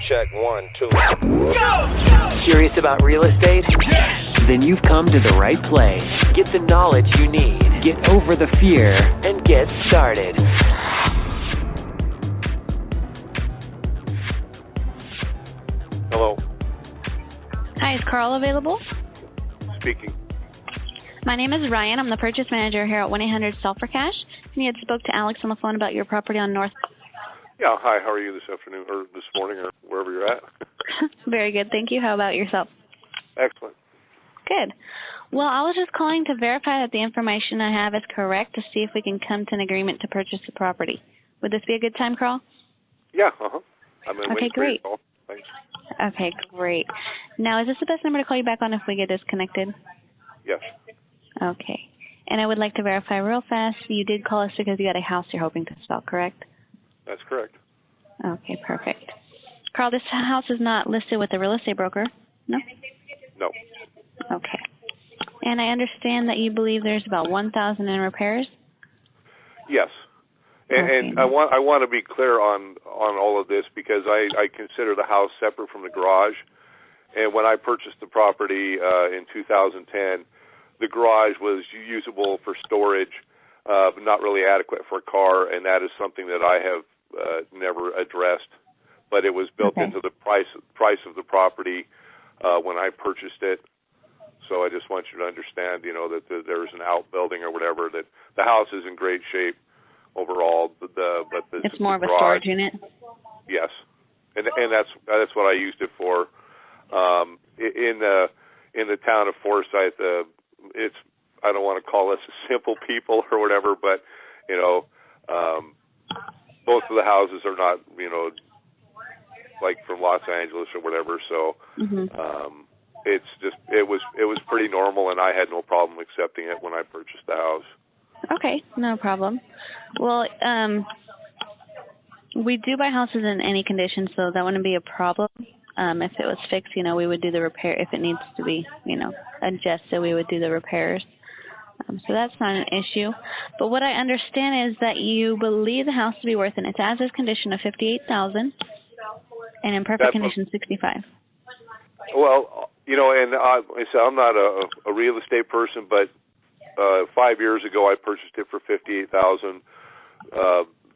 Check 1, 2. Curious about real estate? Then you've come to the right place. Get the knowledge you need. Get over the fear and get started. Hello. Hi, is Carl available? Speaking. My name is Ryan. I'm the purchase manager here at 1-800-SELL-FOR-CASH. And you had spoke to Alex on the phone about your property on North. Yeah, hi, how are you this afternoon, or this morning, or wherever you're at? Very good, thank you. How about yourself? Excellent. Good. Well, I was just calling to verify that the information I have is correct to see if we can come to an agreement to purchase the property. Would this be a good time, Carl? Yeah, I'm in Okay, great. Call. Thanks. Okay, great. Now, is this the best number to call you back on if we get disconnected? Yes. Okay. And I would like to verify real fast, you did call us because you got a house you're hoping to sell, correct? That's correct. Okay, perfect. Carl, this house is not listed with a real estate broker, no? No. Okay. And I understand that you believe there's about 1,000 in repairs? Yes. And I want to be clear on all of this because I consider the house separate from the garage. And when I purchased the property in 2010, the garage was usable for storage, but not really adequate for a car, and that is something that I have never addressed. But it was built into the price of the property when I purchased it. So I just want you to understand, that there's an outbuilding or whatever. That the house is in great shape overall. It's more of a storage unit. Yes, and that's what I used it for. In the town of Forsyth, it's, I don't want to call us simple people or whatever, but most of the houses are not like from Los Angeles or whatever. So it's just it was pretty normal, and I had no problem accepting it when I purchased the house. Okay, no problem. Well, we do buy houses in any condition, so that wouldn't be a problem. If it was fixed, we would do the repair. If it needs to be, adjusted, we would do the repairs. So that's not an issue. But what I understand is that you believe the house to be worth in its as-is condition of $58,000, and in perfect condition, $65,000. Well, and I said I'm not a real estate person, but 5 years ago I purchased it for $58,000.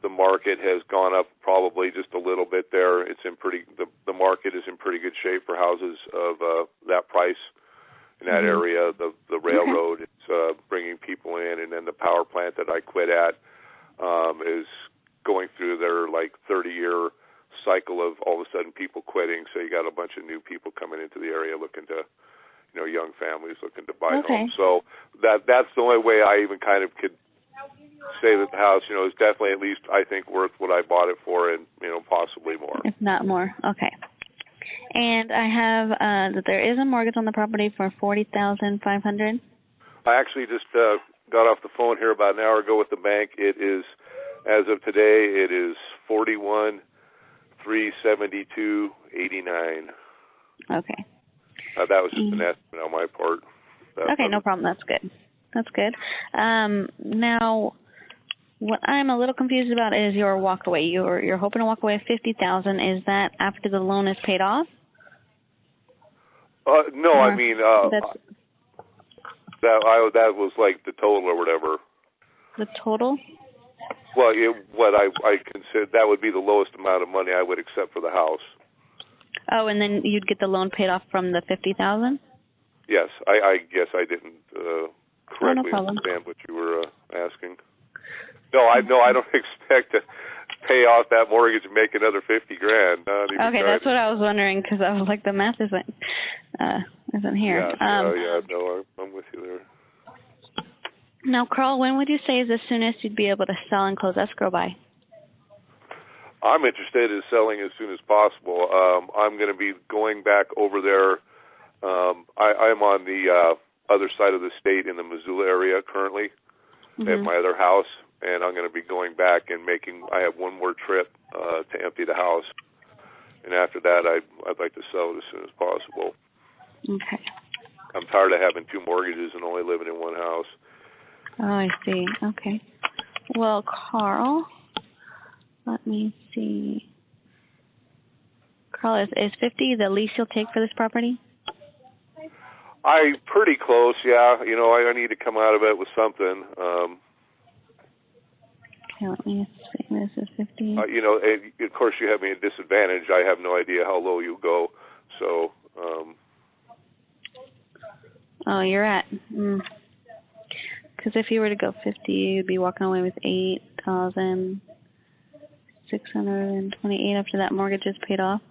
The market has gone up probably just a little bit there. It's in the market is in pretty good shape for houses of that price in that area. The railroad is bringing people in, and then the power plant that I quit at is going through their 30-year cycle of all of a sudden people quitting. So you got a bunch of new people coming into the area looking to, young families looking to buy homes. So that's the only way I even kind of could say that the house, is definitely at least I think worth what I bought it for, and possibly more. If not more, okay. And I have that there is a mortgage on the property for $40,500. I actually just got off the phone here about an hour ago with the bank. It is, as of today, it is $41,372.89. Okay. That was just an estimate on my part. Okay, no problem. That's good. That's good. Now, what I'm a little confused about is your walkaway. You're hoping to walk away $50,000. Is that after the loan is paid off? No, I mean that was like the total or whatever. The total? Well, what I consider that would be the lowest amount of money I would accept for the house. Oh, and then you'd get the loan paid off from the $50,000? Yes, I guess I didn't correctly understand what you were asking. No, I don't expect to pay off that mortgage and make another $50,000. Okay, that's what I was wondering, because I was like, the math isn't here. Yeah, no, I'm with you there. Now, Carl, when would you say is the soonest you'd be able to sell and close escrow by? I'm interested in selling as soon as possible. I'm going to be going back over there. I'm on the other side of the state in the Missoula area currently at my other house, and I'm going to be going back and I have one more trip to empty the house, and after that I'd like to sell it as soon as possible. Okay. I'm tired of having two mortgages and only living in one house. Oh, I see. Okay. Well, Carl, let me see. Carl, is 50 the least you'll take for this property? I'm pretty close, yeah. You know, I need to come out of it with something. Okay, let me see. This is 50. You know, of course you have me at disadvantage. I have no idea how low you go. So, oh, you're at, because if you were to go 50, you'd be walking away with $8,628 after that mortgage is paid off.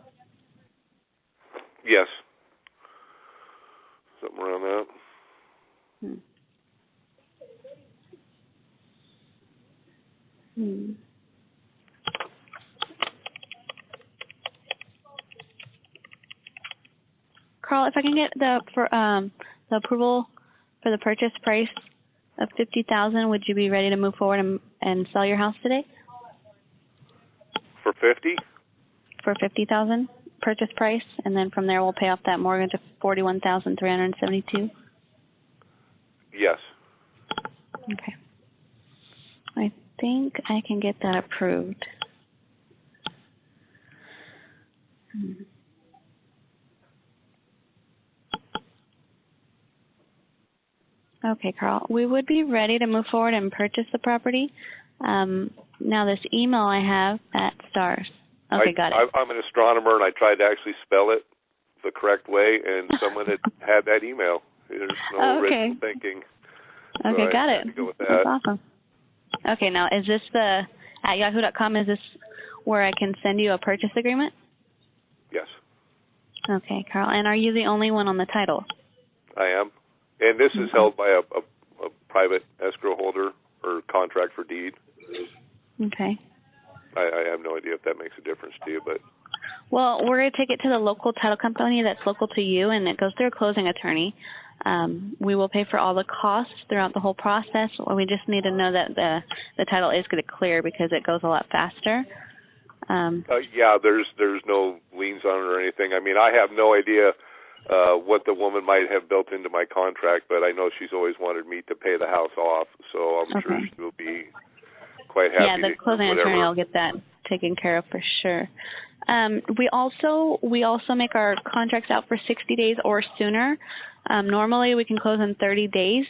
yes. Something around that. Carl, if I can get the approval for the purchase price of $50,000, would you be ready to move forward and sell your house today? For 50? For $50,000 purchase price, and then from there we'll pay off that mortgage of $41,372. Yes. Okay. I think I can get that approved. Okay, Carl. We would be ready to move forward and purchase the property. Now this email I have at Stars. Okay, got it. I'm an astronomer, and I tried to actually spell it the correct way, and someone had that email. There's no original thinking. Okay, so got I it. Go with that. That's awesome. Okay, now is this at yahoo.com, is this where I can send you a purchase agreement? Yes. Okay, Carl. And are you the only one on the title? I am. And this is held by a private escrow holder or contract for deed. Okay. I have no idea if that makes a difference to you, but... Well, we're going to take it to the local title company that's local to you, and it goes through a closing attorney. We will pay for all the costs throughout the whole process. We just need to know that the title is going to clear because it goes a lot faster. Yeah, there's no liens on it or anything. I mean, I have no idea what the woman might have built into my contract, but I know she's always wanted me to pay the house off, so I'm sure she will be quite happy. Yeah, the closing attorney will get that taken care of for sure. We also make our contracts out for 60 days or sooner. Normally we can close in 30 days.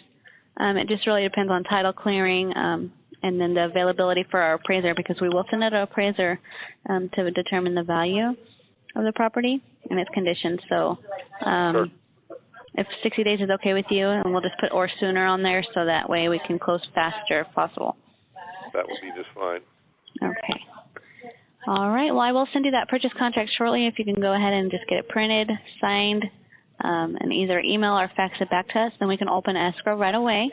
It just really depends on title clearing and then the availability for our appraiser, because we will send out an appraiser to determine the value of the property and its condition. So sure. If 60 days is okay with you, and we'll just put or sooner on there so that way we can close faster if possible. That would be just fine. Okay. All right. Well, I will send you that purchase contract shortly. If you can go ahead and just get it printed, signed, and either email or fax it back to us, then we can open escrow right away.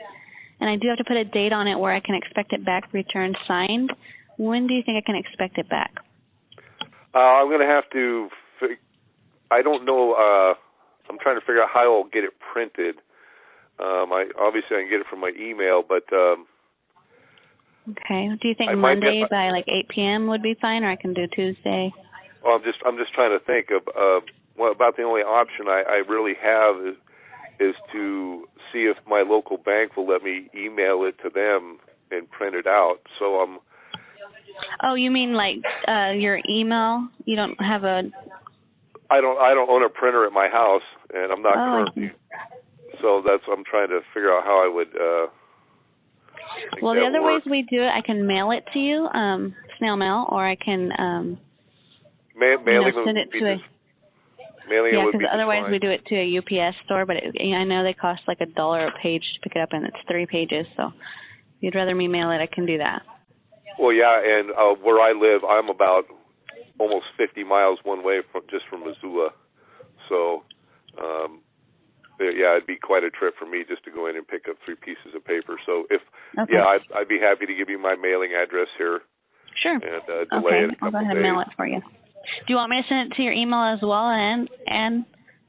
And I do have to put a date on it where I can expect it back, returned, signed. When do you think I can expect it back? I'm going to have to, I don't know, I'm trying to figure out how I'll get it printed. Obviously I can get it from my email, but... okay. Do you think Monday by like 8 p.m. would be fine, or I can do Tuesday? Well, I'm just trying to think of what about the only option I really have is to see if my local bank will let me email it to them and print it out. So Oh, you mean like your email? You don't have a... I don't own a printer at my house, and I'm not currently. So I'm trying to figure out how I would. Well, the other ways we do it, I can mail it to you, snail mail, or I can mailing send it to a... Mailing yeah, because otherwise we do it to a UPS store, but I know they cost like $1 a page to pick it up, and it's 3 pages. So if you'd rather me mail it, I can do that. Well, yeah, and where I live, I'm about almost 50 miles one way from Missoula. So, yeah, it'd be quite a trip for me just to go in and pick up 3 pieces of paper. So I'd be happy to give you my mailing address here. Sure. And delay it a couple I'll go ahead and mail it for you. Do you want me to send it to your email as well and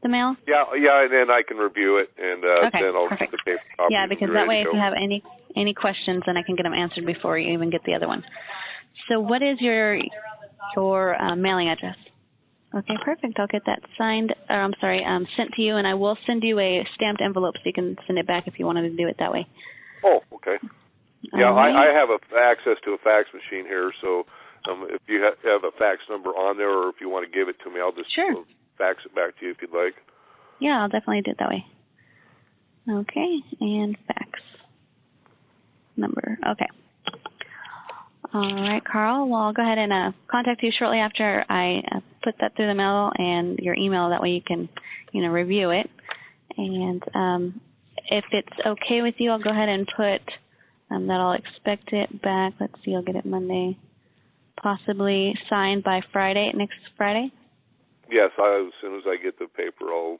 the mail? Yeah, and then I can review it, and then I'll get the paper copy. Yeah, because that way if you have any questions, then I can get them answered before you even get the other one. So what is your mailing address? Okay, perfect. I'll get that sent to you, and I will send you a stamped envelope so you can send it back if you wanted to do it that way. Oh, okay. Yeah, I have access to a fax machine here, so If you have a fax number on there, or if you want to give it to me, I'll just fax it back to you if you'd like. Yeah, I'll definitely do it that way. Okay, and fax number. Okay. All right, Carl. Well, I'll go ahead and contact you shortly after I put that through the mail and your email. That way you can, review it. And if it's okay with you, I'll go ahead and put that I'll expect it back. Let's see, I'll get it Monday. Possibly signed by Friday, next Friday? Yes, as soon as I get the paper, I'll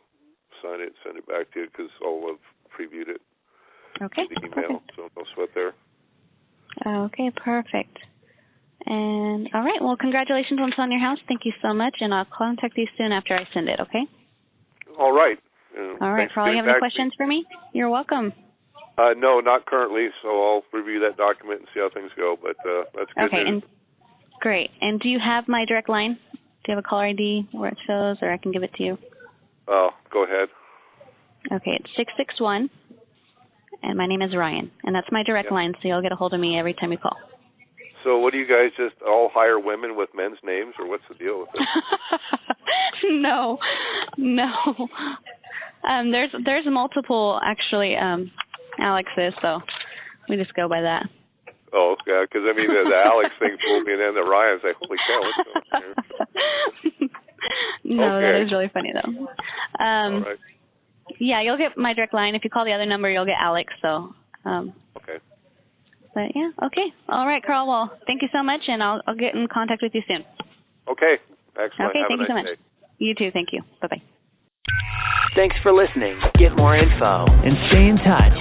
sign it and send it back to you because I'll have previewed it. Okay. The email, so no sweat there. Okay, perfect. And all right, well, congratulations on selling your house. Thank you so much, and I'll contact you soon after I send it. Okay. All right. All right, Carl. You have any questions for me? You're welcome. No, not currently. So I'll review that document and see how things go. But that's good news. Great. And do you have my direct line? Do you have a caller ID where it shows, or I can give it to you? Oh, go ahead. Okay, it's 661, and my name is Ryan, and that's my direct line, so you'll get a hold of me every time you call. So what do you guys just all hire women with men's names, or what's the deal with it? No. There's multiple, actually, Alexes, so we just go by that. Oh, yeah, because, the Alex thing fooled me, and then the Ryan's like, holy cow, what's going on here? No, that is really funny, though. All right. Yeah, you'll get my direct line. If you call the other number, you'll get Alex, so. Okay. But, yeah, okay. All right, Carl, well, thank you so much, and I'll get in contact with you soon. Okay, excellent. Okay, thank you so much. Day. You too, thank you. Bye-bye. Thanks for listening. Get more info and stay in touch